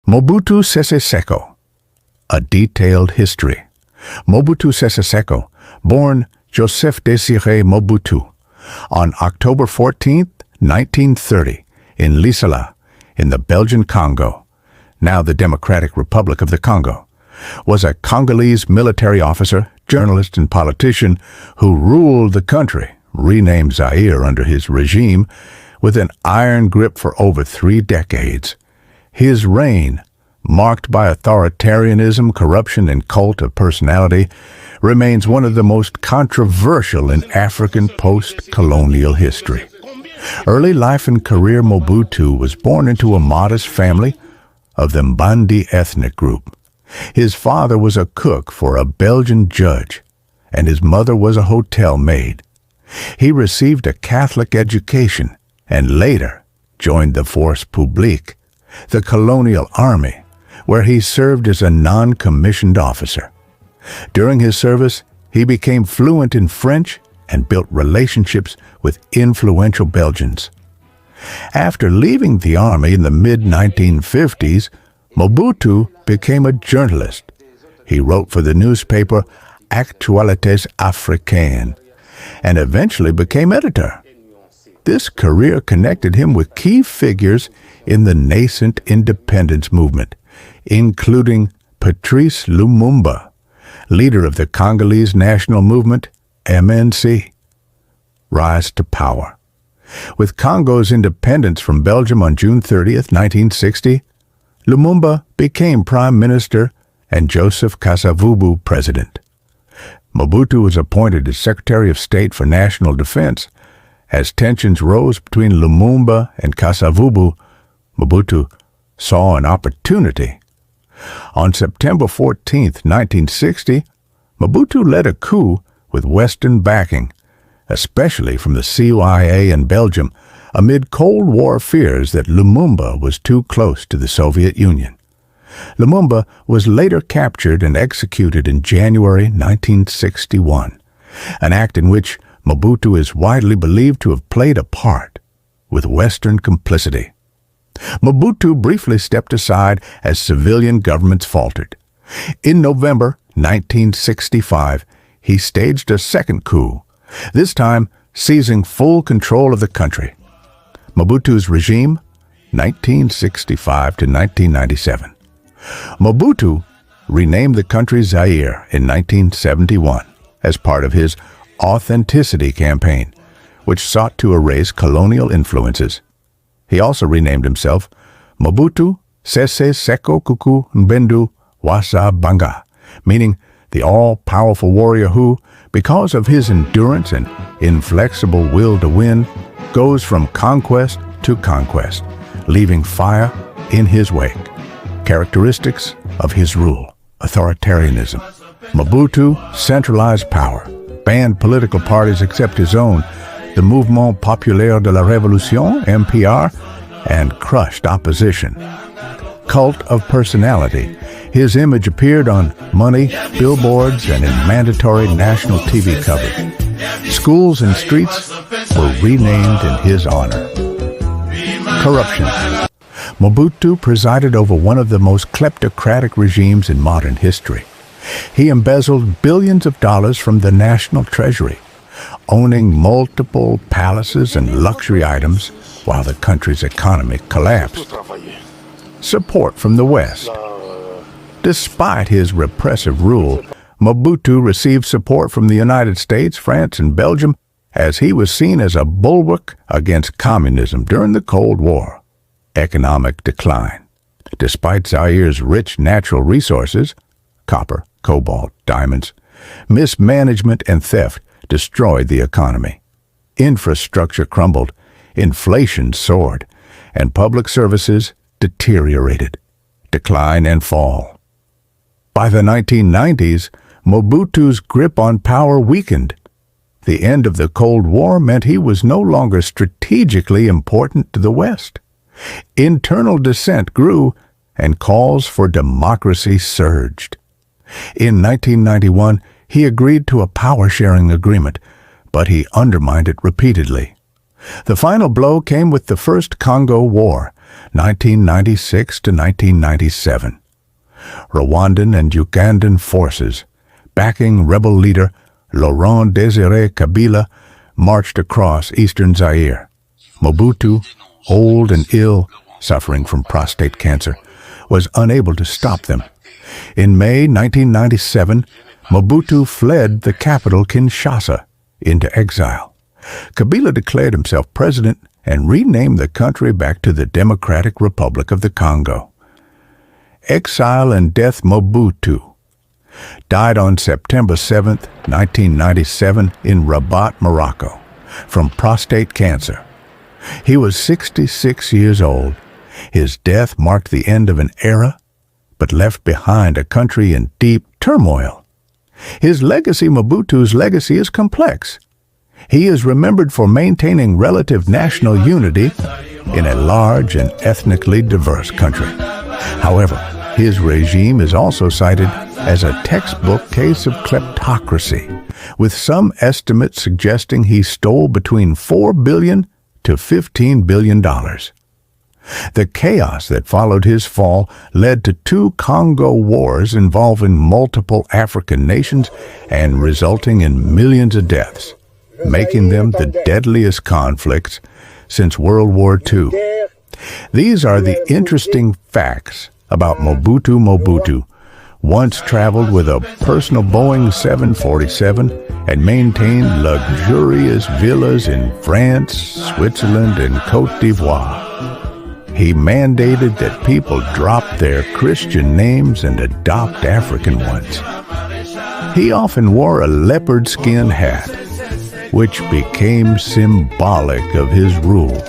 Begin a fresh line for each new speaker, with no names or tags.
Mobutu Sese Seko, a detailed history. Mobutu Sese Seko, born Joseph Désiré Mobutu, on October 14, 1930, in Lisala, in the Belgian Congo, now the Democratic Republic of the Congo, was a Congolese military officer, journalist, and politician who ruled the country, renamed Zaire under his regime, with an iron grip for over 3 decades. His reign, marked by authoritarianism, corruption, and cult of personality, remains one of the most controversial in African post-colonial history. Early life and career. Mobutu was born into a modest family of the Mbandi ethnic group. His father was a cook for a Belgian judge, and his mother was a hotel maid. He received a Catholic education and later joined the Force Publique, the colonial army, where he served as a non-commissioned officer. During his service, he became fluent in French and built relationships with influential Belgians. After leaving the army in the mid-1950s, Mobutu became a journalist. He wrote for the newspaper Actualités Africaines and eventually became editor. This career connected him with key figures in the nascent independence movement, including Patrice Lumumba, leader of the Congolese national movement, MNC. Rise to power. With Congo's independence from Belgium on June 30, 1960, Lumumba became prime minister and Joseph Kasavubu president. Mobutu was appointed as Secretary of State for National Defense. As tensions rose between Lumumba and Kasavubu, Mobutu saw an opportunity. On September 14, 1960, Mobutu led a coup with Western backing, especially from the CIA in Belgium, amid Cold War fears that Lumumba was too close to the Soviet Union. Lumumba was later captured and executed in January 1961, an act in which Mobutu is widely believed to have played a part, with Western complicity. Mobutu briefly stepped aside as civilian governments faltered. In November 1965, he staged a second coup, this time seizing full control of the country. Mobutu's regime, 1965 to 1997. Mobutu renamed the country Zaire in 1971 as part of his Authenticity campaign, which sought to erase colonial influences. He also renamed himself Mobutu Sese Seko Kuku Mbendu Wasa Banga, meaning the all-powerful warrior who, because of his endurance and inflexible will to win, goes from conquest to conquest, leaving fire in his wake. Characteristics of his rule: authoritarianism. Mobutu centralized power, banned political parties except his own, the Mouvement Populaire de la Révolution, MPR, and crushed opposition. Cult of personality. His image appeared on money, billboards, and in mandatory national TV coverage. Schools and streets were renamed in his honor. Corruption. Mobutu presided over one of the most kleptocratic regimes in modern history. He embezzled billions of dollars from the national treasury, owning multiple palaces and luxury items while the country's economy collapsed. Support from the West. Despite his repressive rule, Mobutu received support from the United States, France, and Belgium, as he was seen as a bulwark against communism during the Cold War. Economic decline. Despite Zaire's rich natural resources, copper, cobalt, diamonds, mismanagement and theft destroyed the economy. Infrastructure crumbled, inflation soared, and public services deteriorated. Decline and fall. By the 1990s, Mobutu's grip on power weakened. The end of the Cold War meant he was no longer strategically important to the West. Internal dissent grew, and calls for democracy surged. In 1991, he agreed to a power-sharing agreement, but he undermined it repeatedly. The final blow came with the First Congo War, 1996 to 1997. Rwandan and Ugandan forces, backing rebel leader Laurent Désiré Kabila, marched across eastern Zaire. Mobutu, old and ill, suffering from prostate cancer, was unable to stop them. In May 1997, Mobutu fled the capital Kinshasa into exile. Kabila declared himself president and renamed the country back to the Democratic Republic of the Congo. Exile and death. Mobutu died on September 7, 1997 in Rabat, Morocco, from prostate cancer. He was 66 years old. His death marked the end of an era, but left behind a country in deep turmoil. His legacy, Mobutu's legacy, is complex. He is remembered for maintaining relative national unity in a large and ethnically diverse country. However, his regime is also cited as a textbook case of kleptocracy, with some estimates suggesting he stole between $4 billion to $15 billion. The chaos that followed his fall led to 2 Congo wars involving multiple African nations and resulting in millions of deaths, making them the deadliest conflicts since World War II. These are the interesting facts about Mobutu. Mobutu once traveled with a personal Boeing 747 and maintained luxurious villas in France, Switzerland, and Côte d'Ivoire. He mandated that people drop their Christian names and adopt African ones. He often wore a leopard skin hat, which became symbolic of his rule.